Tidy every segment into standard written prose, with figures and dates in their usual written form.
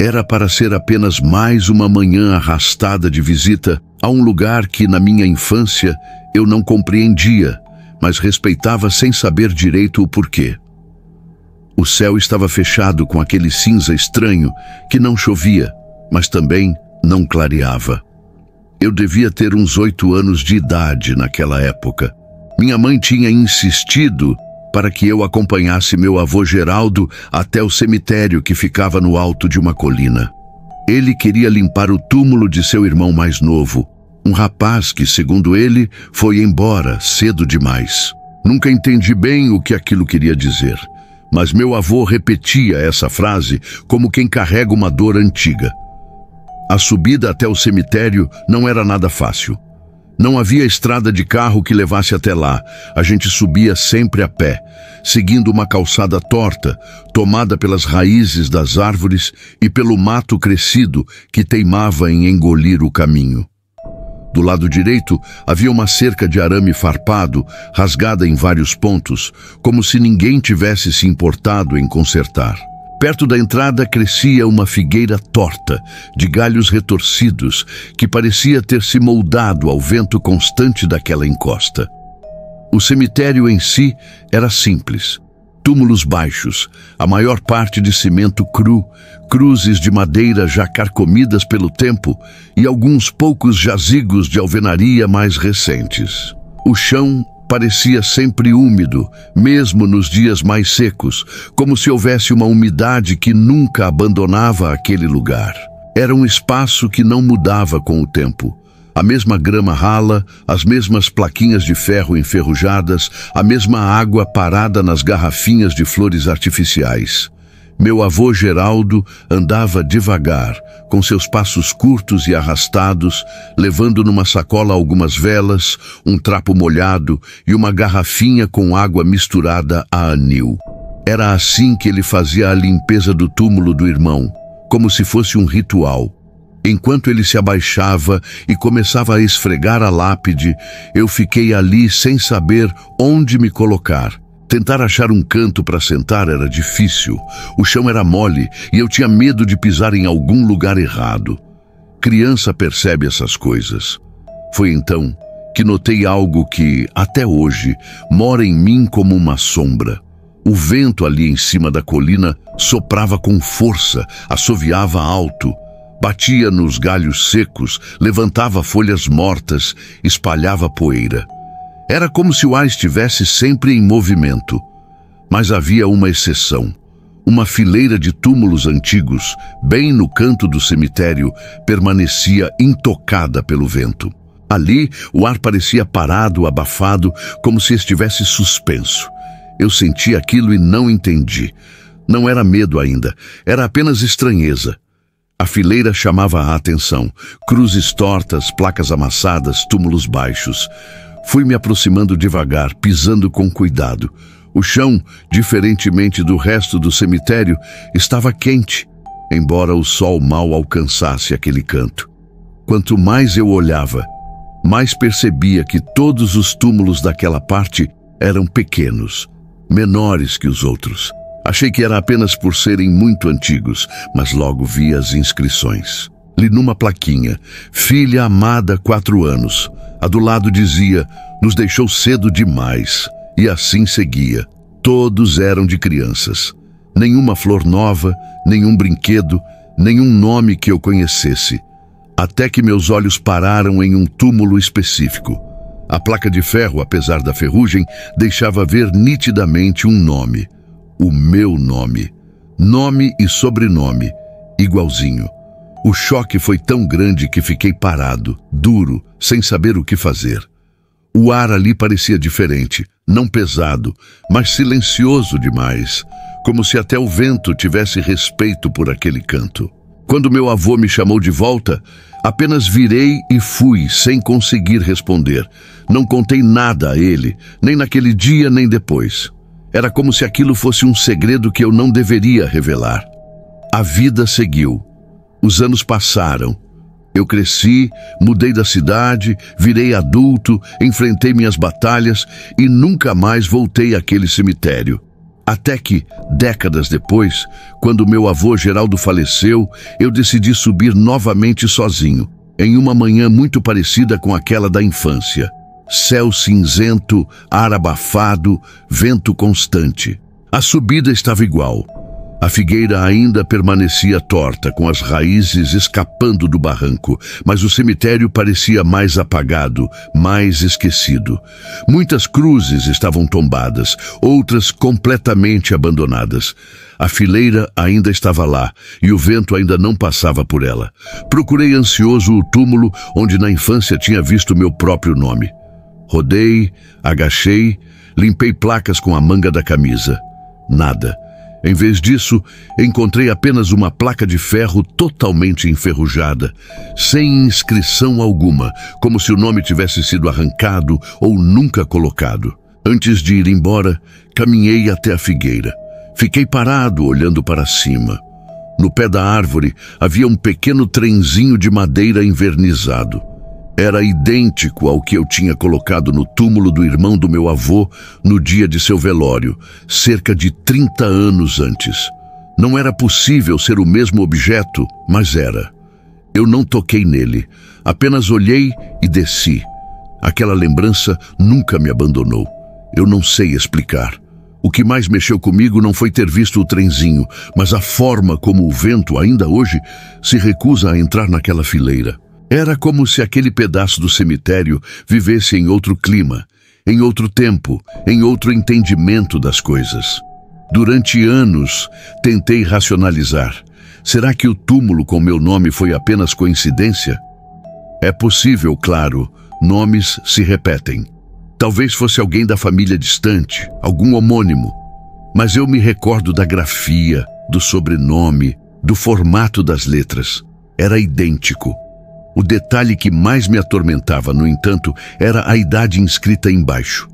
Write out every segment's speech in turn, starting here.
Era para ser apenas mais uma manhã arrastada de visita a um lugar que, na minha infância, eu não compreendia, mas respeitava sem saber direito o porquê. O céu estava fechado com aquele cinza estranho que não chovia, mas também não clareava. Eu devia ter uns 8 anos de idade naquela época. Minha mãe tinha insistido para que eu acompanhasse meu avô Geraldo até o cemitério que ficava no alto de uma colina. Ele queria limpar o túmulo de seu irmão mais novo, um rapaz que, segundo ele, foi embora cedo demais. Nunca entendi bem o que aquilo queria dizer, mas meu avô repetia essa frase como quem carrega uma dor antiga. A subida até o cemitério não era nada fácil. Não havia estrada de carro que levasse até lá. A gente subia sempre a pé, seguindo uma calçada torta, tomada pelas raízes das árvores e pelo mato crescido que teimava em engolir o caminho. Do lado direito havia uma cerca de arame farpado, rasgada em vários pontos, como se ninguém tivesse se importado em consertar. Perto da entrada crescia uma figueira torta, de galhos retorcidos, que parecia ter se moldado ao vento constante daquela encosta. O cemitério em si era simples. Túmulos baixos, a maior parte de cimento cru, cruzes de madeira já carcomidas pelo tempo e alguns poucos jazigos de alvenaria mais recentes. O chão parecia sempre úmido, mesmo nos dias mais secos, como se houvesse uma umidade que nunca abandonava aquele lugar. Era um espaço que não mudava com o tempo. A mesma grama rala, as mesmas plaquinhas de ferro enferrujadas, a mesma água parada nas garrafinhas de flores artificiais. Meu avô Geraldo andava devagar, com seus passos curtos e arrastados, levando numa sacola algumas velas, um trapo molhado e uma garrafinha com água misturada a anil. Era assim que ele fazia a limpeza do túmulo do irmão, como se fosse um ritual. Enquanto ele se abaixava e começava a esfregar a lápide, eu fiquei ali sem saber onde me colocar. Tentar achar um canto para sentar era difícil. O chão era mole e eu tinha medo de pisar em algum lugar errado. Criança percebe essas coisas. Foi então que notei algo que, até hoje, mora em mim como uma sombra. O vento ali em cima da colina soprava com força, assoviava alto. Batia nos galhos secos, levantava folhas mortas, espalhava poeira. Era como se o ar estivesse sempre em movimento. Mas havia uma exceção. Uma fileira de túmulos antigos, bem no canto do cemitério, permanecia intocada pelo vento. Ali, o ar parecia parado, abafado, como se estivesse suspenso. Eu senti aquilo e não entendi. Não era medo ainda, era apenas estranheza. A fileira chamava a atenção. Cruzes tortas, placas amassadas, túmulos baixos. Fui me aproximando devagar, pisando com cuidado. O chão, diferentemente do resto do cemitério, estava quente, embora o sol mal alcançasse aquele canto. Quanto mais eu olhava, mais percebia que todos os túmulos daquela parte eram pequenos, menores que os outros. Achei que era apenas por serem muito antigos, mas logo vi as inscrições. Li numa plaquinha, filha amada 4 anos. A do lado dizia, nos deixou cedo demais. E assim seguia. Todos eram de crianças. Nenhuma flor nova, nenhum brinquedo, nenhum nome que eu conhecesse. Até que meus olhos pararam em um túmulo específico. A placa de ferro, apesar da ferrugem, deixava ver nitidamente um nome. O meu nome. Nome e sobrenome, igualzinho. O choque foi tão grande que fiquei parado, duro, sem saber o que fazer. O ar ali parecia diferente, não pesado, mas silencioso demais, como se até o vento tivesse respeito por aquele canto. Quando meu avô me chamou de volta, apenas virei e fui, sem conseguir responder. Não contei nada a ele, nem naquele dia nem depois. Era como se aquilo fosse um segredo que eu não deveria revelar. A vida seguiu. Os anos passaram. Eu cresci, mudei da cidade, virei adulto, enfrentei minhas batalhas e nunca mais voltei àquele cemitério. Até que, décadas depois, quando meu avô Geraldo faleceu, eu decidi subir novamente sozinho, em uma manhã muito parecida com aquela da infância. Céu cinzento, ar abafado, vento constante. A subida estava igual. A figueira ainda permanecia torta, com as raízes escapando do barranco, mas o cemitério parecia mais apagado, mais esquecido. Muitas cruzes estavam tombadas, outras completamente abandonadas. A fileira ainda estava lá, e o vento ainda não passava por ela. Procurei ansioso o túmulo onde na infância tinha visto meu próprio nome. Rodei, agachei, limpei placas com a manga da camisa. Nada. Em vez disso, encontrei apenas uma placa de ferro totalmente enferrujada, sem inscrição alguma, como se o nome tivesse sido arrancado ou nunca colocado. Antes de ir embora, caminhei até a figueira. Fiquei parado, olhando para cima. No pé da árvore havia um pequeno trenzinho de madeira envernizado. Era idêntico ao que eu tinha colocado no túmulo do irmão do meu avô no dia de seu velório, cerca de 30 anos antes. Não era possível ser o mesmo objeto, mas era. Eu não toquei nele, apenas olhei e desci. Aquela lembrança nunca me abandonou. Eu não sei explicar. O que mais mexeu comigo não foi ter visto o trenzinho, mas a forma como o vento, ainda hoje, se recusa a entrar naquela fileira. Era como se aquele pedaço do cemitério vivesse em outro clima, em outro tempo, em outro entendimento das coisas. Durante anos, tentei racionalizar. Será que o túmulo com meu nome foi apenas coincidência? É possível, claro, nomes se repetem. Talvez fosse alguém da família distante, algum homônimo. Mas eu me recordo da grafia, do sobrenome, do formato das letras. Era idêntico. O detalhe que mais me atormentava, no entanto, era a idade inscrita embaixo.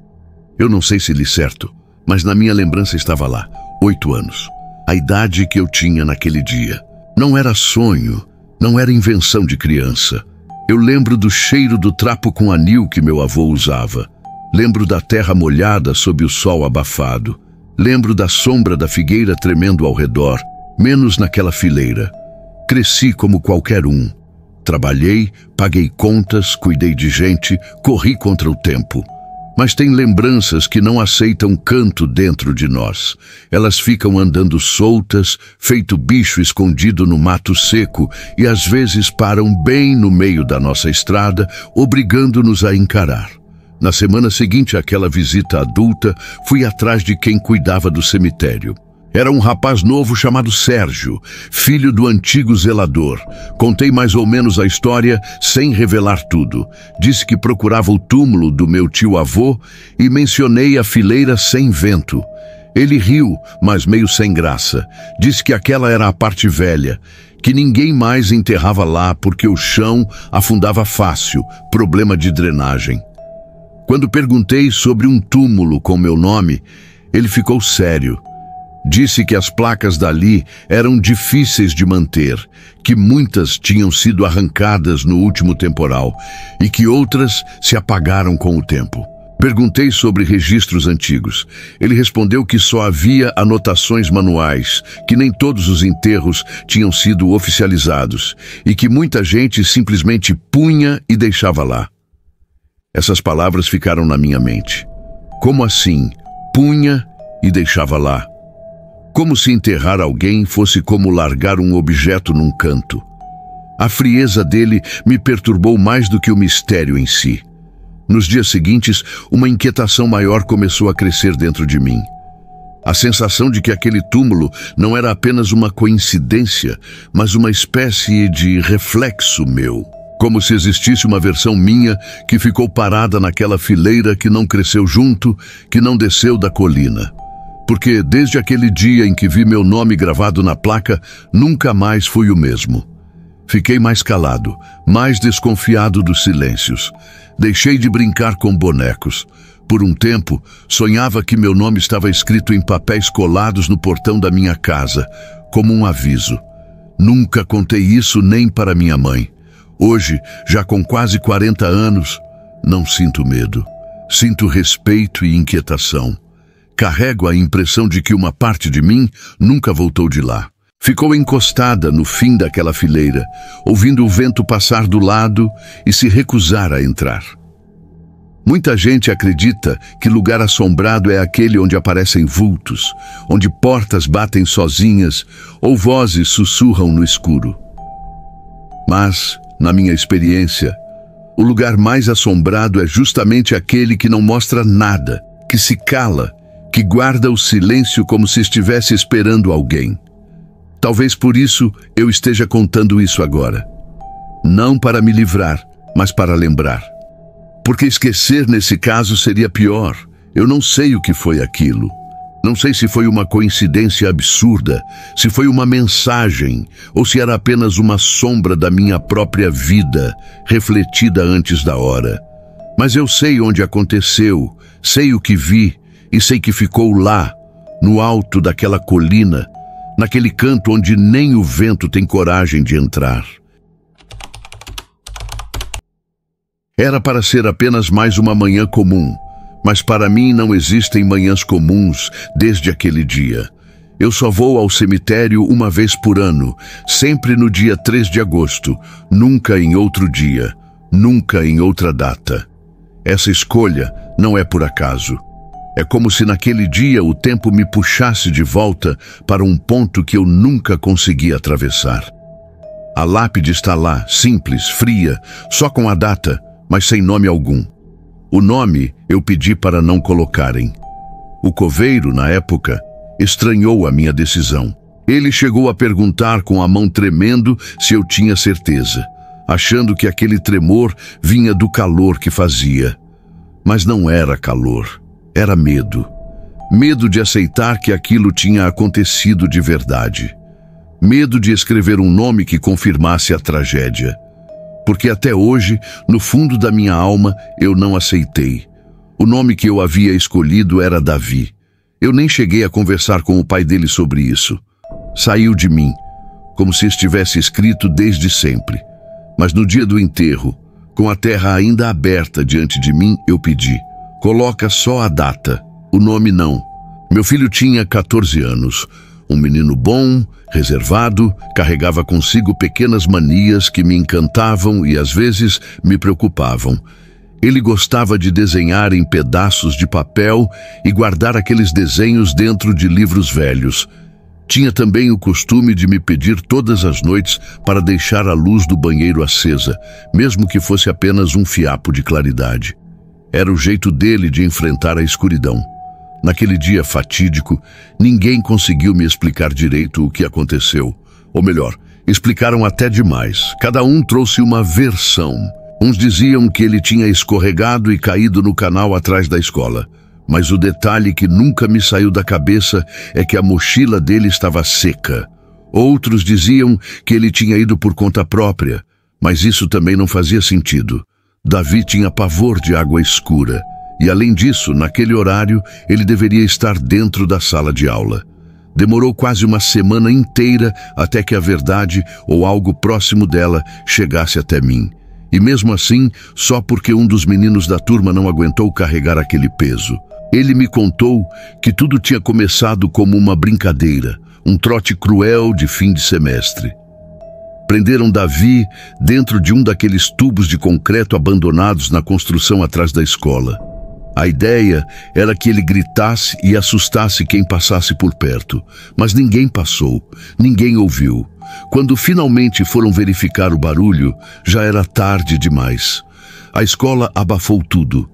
Eu não sei se li certo, mas na minha lembrança estava lá, 8 anos. A idade que eu tinha naquele dia. Não era sonho, não era invenção de criança. Eu lembro do cheiro do trapo com anil que meu avô usava. Lembro da terra molhada sob o sol abafado. Lembro da sombra da figueira tremendo ao redor, menos naquela fileira. Cresci como qualquer um. Trabalhei, paguei contas, cuidei de gente, corri contra o tempo. Mas tem lembranças que não aceitam canto dentro de nós. Elas ficam andando soltas, feito bicho escondido no mato seco, e às vezes param bem no meio da nossa estrada, obrigando-nos a encarar. Na semana seguinte àquela visita adulta, fui atrás de quem cuidava do cemitério. Era um rapaz novo chamado Sérgio, filho do antigo zelador. Contei mais ou menos a história sem revelar tudo. Disse que procurava o túmulo do meu tio-avô e mencionei a fileira sem vento. Ele riu, mas meio sem graça. Disse que aquela era a parte velha, que ninguém mais enterrava lá porque o chão afundava fácil, problema de drenagem. Quando perguntei sobre um túmulo com meu nome, ele ficou sério. Disse que as placas dali eram difíceis de manter, que muitas tinham sido arrancadas no último temporal e que outras se apagaram com o tempo. Perguntei sobre registros antigos. Ele respondeu que só havia anotações manuais, que nem todos os enterros tinham sido oficializados e que muita gente simplesmente punha e deixava lá. Essas palavras ficaram na minha mente. Como assim? Punha e deixava lá? Como se enterrar alguém fosse como largar um objeto num canto. A frieza dele me perturbou mais do que o mistério em si. Nos dias seguintes, uma inquietação maior começou a crescer dentro de mim. A sensação de que aquele túmulo não era apenas uma coincidência, mas uma espécie de reflexo meu. Como se existisse uma versão minha que ficou parada naquela fileira que não cresceu junto, que não desceu da colina. Porque desde aquele dia em que vi meu nome gravado na placa, nunca mais fui o mesmo. Fiquei mais calado, mais desconfiado dos silêncios. Deixei de brincar com bonecos. Por um tempo, sonhava que meu nome estava escrito em papéis colados no portão da minha casa, como um aviso. Nunca contei isso nem para minha mãe. Hoje, já com quase 40 anos, não sinto medo. Sinto respeito e inquietação. Carrego a impressão de que uma parte de mim nunca voltou de lá. Ficou encostada no fim daquela fileira, ouvindo o vento passar do lado e se recusar a entrar. Muita gente acredita que lugar assombrado é aquele onde aparecem vultos, onde portas batem sozinhas ou vozes sussurram no escuro. Mas, na minha experiência, o lugar mais assombrado é justamente aquele que não mostra nada, que se cala, que guarda o silêncio como se estivesse esperando alguém. Talvez por isso eu esteja contando isso agora. Não para me livrar, mas para lembrar. Porque esquecer nesse caso seria pior. Eu não sei o que foi aquilo. Não sei se foi uma coincidência absurda, se foi uma mensagem, ou se era apenas uma sombra da minha própria vida, refletida antes da hora. Mas eu sei onde aconteceu, sei o que vi, e sei que ficou lá, no alto daquela colina, naquele canto onde nem o vento tem coragem de entrar. Era para ser apenas mais uma manhã comum, mas para mim não existem manhãs comuns desde aquele dia. Eu só vou ao cemitério uma vez por ano, sempre no dia 3 de agosto, nunca em outro dia, nunca em outra data. Essa escolha não é por acaso. É como se naquele dia o tempo me puxasse de volta para um ponto que eu nunca consegui atravessar. A lápide está lá, simples, fria, só com a data, mas sem nome algum. O nome eu pedi para não colocarem. O coveiro, na época, estranhou a minha decisão. Ele chegou a perguntar com a mão tremendo se eu tinha certeza, achando que aquele tremor vinha do calor que fazia. Mas não era calor, era medo. Medo de aceitar que aquilo tinha acontecido de verdade. Medo de escrever um nome que confirmasse a tragédia. Porque até hoje, no fundo da minha alma, eu não aceitei. O nome que eu havia escolhido era Davi. Eu nem cheguei a conversar com o pai dele sobre isso. Saiu de mim, como se estivesse escrito desde sempre. Mas no dia do enterro, com a terra ainda aberta diante de mim, eu pedi: coloca só a data, o nome não. Meu filho tinha 14 anos. Um menino bom, reservado, carregava consigo pequenas manias que me encantavam e às vezes me preocupavam. Ele gostava de desenhar em pedaços de papel e guardar aqueles desenhos dentro de livros velhos. Tinha também o costume de me pedir todas as noites para deixar a luz do banheiro acesa, mesmo que fosse apenas um fiapo de claridade. Era o jeito dele de enfrentar a escuridão. Naquele dia fatídico, ninguém conseguiu me explicar direito o que aconteceu. Ou melhor, explicaram até demais. Cada um trouxe uma versão. Uns diziam que ele tinha escorregado e caído no canal atrás da escola. Mas o detalhe que nunca me saiu da cabeça é que a mochila dele estava seca. Outros diziam que ele tinha ido por conta própria, mas isso também não fazia sentido. Davi tinha pavor de água escura. E além disso, naquele horário, ele deveria estar dentro da sala de aula. Demorou quase uma semana inteira até que a verdade, ou algo próximo dela, chegasse até mim. E mesmo assim, só porque um dos meninos da turma não aguentou carregar aquele peso. Ele me contou que tudo tinha começado como uma brincadeira, um trote cruel de fim de semestre. Prenderam Davi dentro de um daqueles tubos de concreto abandonados na construção atrás da escola. A ideia era que ele gritasse e assustasse quem passasse por perto, mas ninguém passou, ninguém ouviu. Quando finalmente foram verificar o barulho, já era tarde demais. A escola abafou tudo.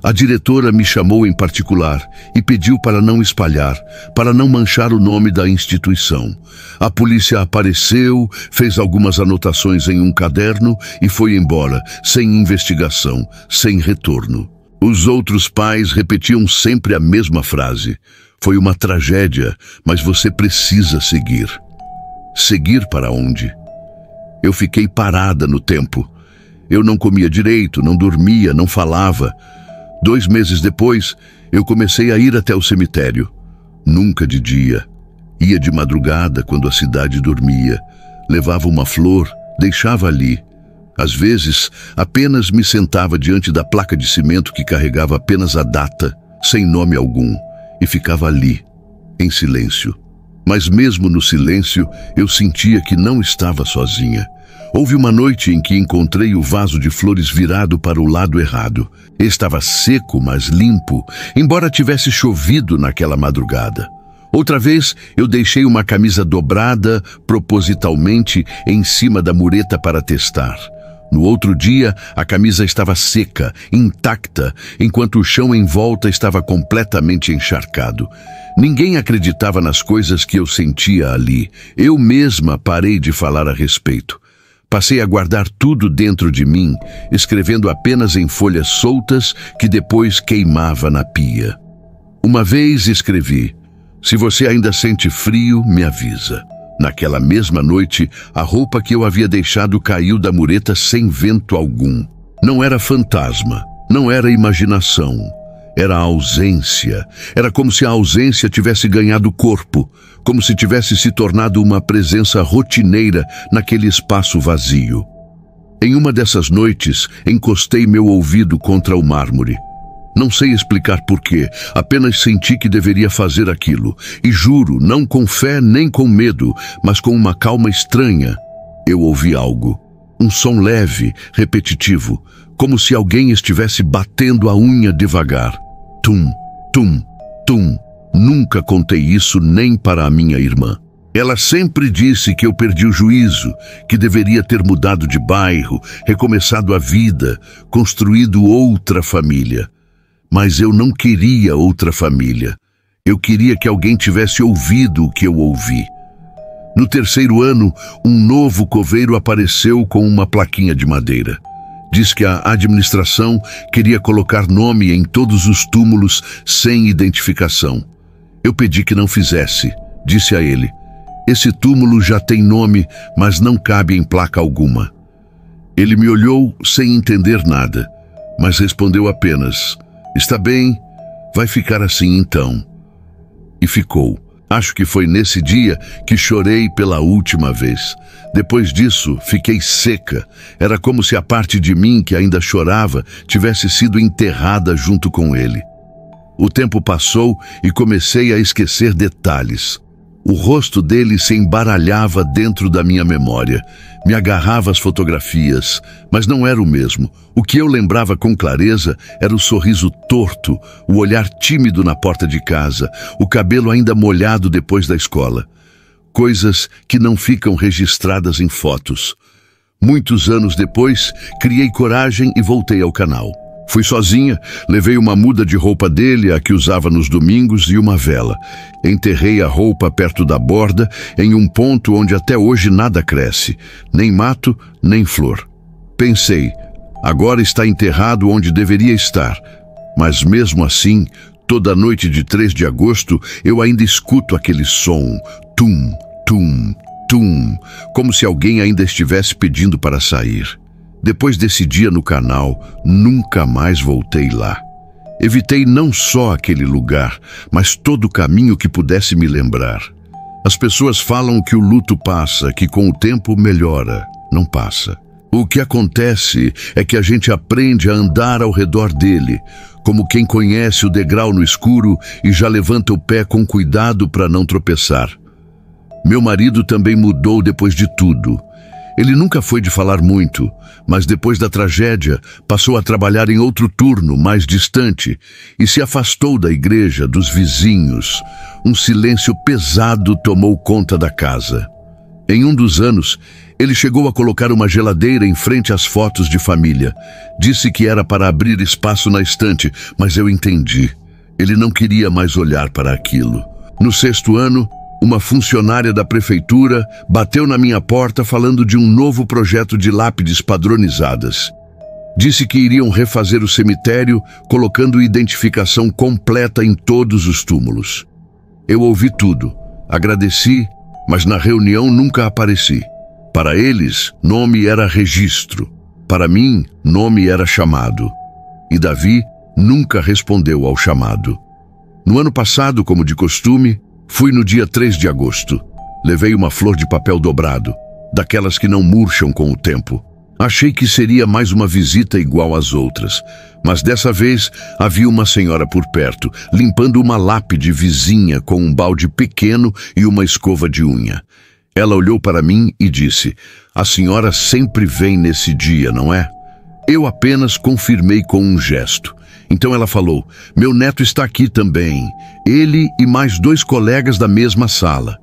A diretora me chamou em particular e pediu para não espalhar, para não manchar o nome da instituição. A polícia apareceu, fez algumas anotações em um caderno e foi embora, sem investigação, sem retorno. Os outros pais repetiam sempre a mesma frase: foi uma tragédia, mas você precisa seguir. Seguir para onde? Eu fiquei parada no tempo. Eu não comia direito, não dormia, não falava. 2 meses depois, eu comecei a ir até o cemitério. Nunca de dia. Ia de madrugada, quando a cidade dormia. Levava uma flor, deixava ali. Às vezes, apenas me sentava diante da placa de cimento que carregava apenas a data, sem nome algum. e ficava ali, em silêncio. Mas mesmo no silêncio, eu sentia que não estava sozinha. Houve uma noite em que encontrei o vaso de flores virado para o lado errado. Estava seco, mas limpo, embora tivesse chovido naquela madrugada. Outra vez, eu deixei uma camisa dobrada, propositalmente, em cima da mureta para testar. No outro dia, a camisa estava seca, intacta, enquanto o chão em volta estava completamente encharcado. Ninguém acreditava nas coisas que eu sentia ali. Eu mesma parei de falar a respeito. Passei a guardar tudo dentro de mim, escrevendo apenas em folhas soltas que depois queimava na pia. Uma vez escrevi: "Se você ainda sente frio, me avisa." Naquela mesma noite, a roupa que eu havia deixado caiu da mureta sem vento algum. Não era fantasma, não era imaginação. Era a ausência. Era como se a ausência tivesse ganhado corpo, como se tivesse se tornado uma presença rotineira naquele espaço vazio. Em uma dessas noites, encostei meu ouvido contra o mármore. Não sei explicar porquê, apenas senti que deveria fazer aquilo. E juro, não com fé nem com medo, mas com uma calma estranha. Eu ouvi algo. Um som leve, repetitivo, como se alguém estivesse batendo a unha devagar. Tum, tum, tum. Nunca contei isso nem para a minha irmã. Ela sempre disse que eu perdi o juízo, que deveria ter mudado de bairro, recomeçado a vida, construído outra família. Mas eu não queria outra família. Eu queria que alguém tivesse ouvido o que eu ouvi. No terceiro ano, um novo coveiro apareceu com uma plaquinha de madeira. Diz que a administração queria colocar nome em todos os túmulos sem identificação. Eu pedi que não fizesse. Disse a ele: "Esse túmulo já tem nome, mas não cabe em placa alguma." Ele me olhou sem entender nada, mas respondeu apenas: "Está bem, vai ficar assim então." E ficou. Acho que foi nesse dia que chorei pela última vez. Depois disso, fiquei seca. Era como se a parte de mim que ainda chorava tivesse sido enterrada junto com ele. O tempo passou e comecei a esquecer detalhes. O rosto dele se embaralhava dentro da minha memória. Me agarrava às fotografias, mas não era o mesmo. O que eu lembrava com clareza era o sorriso torto, o olhar tímido na porta de casa, o cabelo ainda molhado depois da escola. Coisas que não ficam registradas em fotos. Muitos anos depois, criei coragem e voltei ao canal. Fui sozinha, levei uma muda de roupa dele, a que usava nos domingos, e uma vela. Enterrei a roupa perto da borda, em um ponto onde até hoje nada cresce, nem mato, nem flor. Pensei, agora está enterrado onde deveria estar. Mas mesmo assim, toda noite de 3 de agosto, eu ainda escuto aquele som, tum, tum, tum, como se alguém ainda estivesse pedindo para sair. Depois desse dia no canal, nunca mais voltei lá. Evitei não só aquele lugar, mas todo o caminho que pudesse me lembrar. As pessoas falam que o luto passa, que com o tempo melhora. Não passa. O que acontece é que a gente aprende a andar ao redor dele, como quem conhece o degrau no escuro e já levanta o pé com cuidado para não tropeçar. Meu marido também mudou depois de tudo. Ele nunca foi de falar muito, mas depois da tragédia passou a trabalhar em outro turno, mais distante, e se afastou da igreja, dos vizinhos. Um silêncio pesado tomou conta da casa. Em um dos anos, ele chegou a colocar uma geladeira em frente às fotos de família. Disse que era para abrir espaço na estante, mas eu entendi. Ele não queria mais olhar para aquilo. No 6º ano, uma funcionária da prefeitura bateu na minha porta falando de um novo projeto de lápides padronizadas. Disse que iriam refazer o cemitério, colocando identificação completa em todos os túmulos. Eu ouvi tudo, agradeci, mas na reunião nunca apareci. Para eles, nome era registro. Para mim, nome era chamado. E Davi nunca respondeu ao chamado. No ano passado, como de costume, fui no dia 3 de agosto. Levei uma flor de papel dobrado, daquelas que não murcham com o tempo. Achei que seria mais uma visita igual às outras, mas dessa vez havia uma senhora por perto, limpando uma lápide vizinha com um balde pequeno e uma escova de unha. Ela olhou para mim e disse: "A senhora sempre vem nesse dia, não é?" Eu apenas confirmei com um gesto. Então ela falou: "Meu neto está aqui também, ele e mais 2 colegas da mesma sala."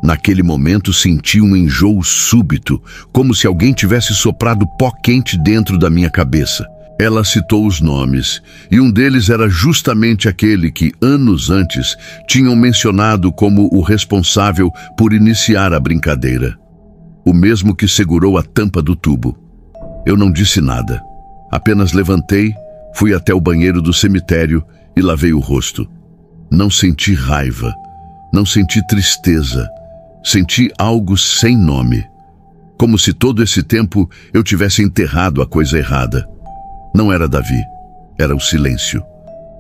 Naquele momento senti um enjoo súbito, como se alguém tivesse soprado pó quente dentro da minha cabeça. Ela citou os nomes, e um deles era justamente aquele que, anos antes, tinham mencionado como o responsável por iniciar a brincadeira. O mesmo que segurou a tampa do tubo. Eu não disse nada. Apenas levantei, fui até o banheiro do cemitério e lavei o rosto. Não senti raiva, não senti tristeza. Senti algo sem nome. Como se todo esse tempo eu tivesse enterrado a coisa errada. Não era Davi, era o silêncio.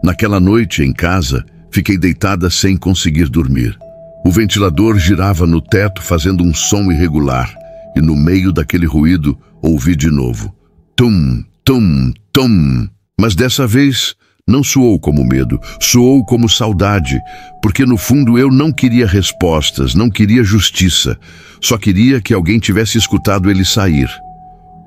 Naquela noite, em casa, fiquei deitada sem conseguir dormir. O ventilador girava no teto fazendo um som irregular, e no meio daquele ruído ouvi de novo: tum, tum, tum. Mas dessa vez não soou como medo, soou como saudade, porque no fundo eu não queria respostas, não queria justiça, só queria que alguém tivesse escutado ele sair.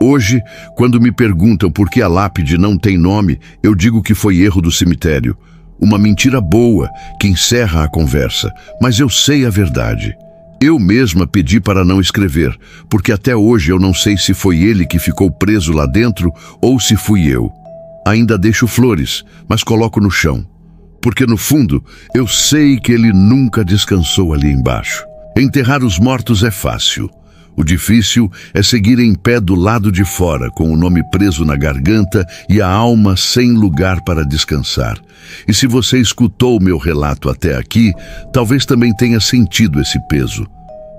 Hoje, quando me perguntam por que a lápide não tem nome, eu digo que foi erro do cemitério. Uma mentira boa que encerra a conversa, mas eu sei a verdade. Eu mesma pedi para não escrever, porque até hoje eu não sei se foi ele que ficou preso lá dentro ou se fui eu. Ainda deixo flores, mas coloco no chão, porque no fundo eu sei que ele nunca descansou ali embaixo. Enterrar os mortos é fácil. O difícil é seguir em pé do lado de fora, com o nome preso na garganta e a alma sem lugar para descansar. E se você escutou o meu relato até aqui, talvez também tenha sentido esse peso.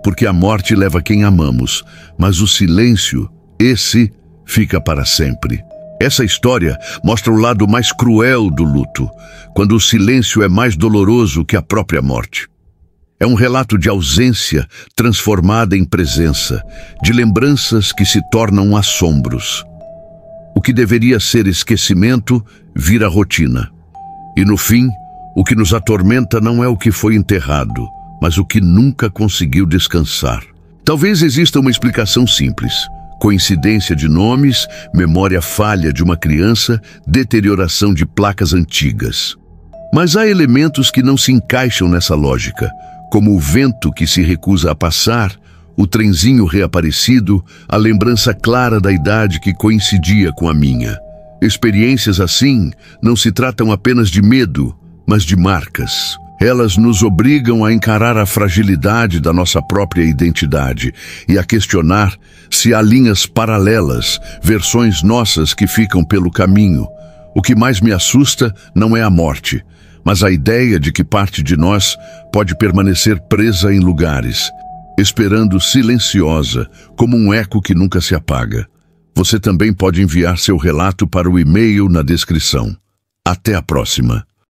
Porque a morte leva quem amamos, mas o silêncio, esse, fica para sempre. Essa história mostra o lado mais cruel do luto, quando o silêncio é mais doloroso que a própria morte. É um relato de ausência transformada em presença, de lembranças que se tornam assombros. O que deveria ser esquecimento vira rotina. E no fim, o que nos atormenta não é o que foi enterrado, mas o que nunca conseguiu descansar. Talvez exista uma explicação simples: coincidência de nomes, memória falha de uma criança, deterioração de placas antigas. Mas há elementos que não se encaixam nessa lógica, como o vento que se recusa a passar, o trenzinho reaparecido, a lembrança clara da idade que coincidia com a minha. Experiências assim não se tratam apenas de medo, mas de marcas. Elas nos obrigam a encarar a fragilidade da nossa própria identidade e a questionar se há linhas paralelas, versões nossas que ficam pelo caminho. O que mais me assusta não é a morte, mas a ideia de que parte de nós pode permanecer presa em lugares, esperando silenciosa, como um eco que nunca se apaga. Você também pode enviar seu relato para o e-mail na descrição. Até a próxima.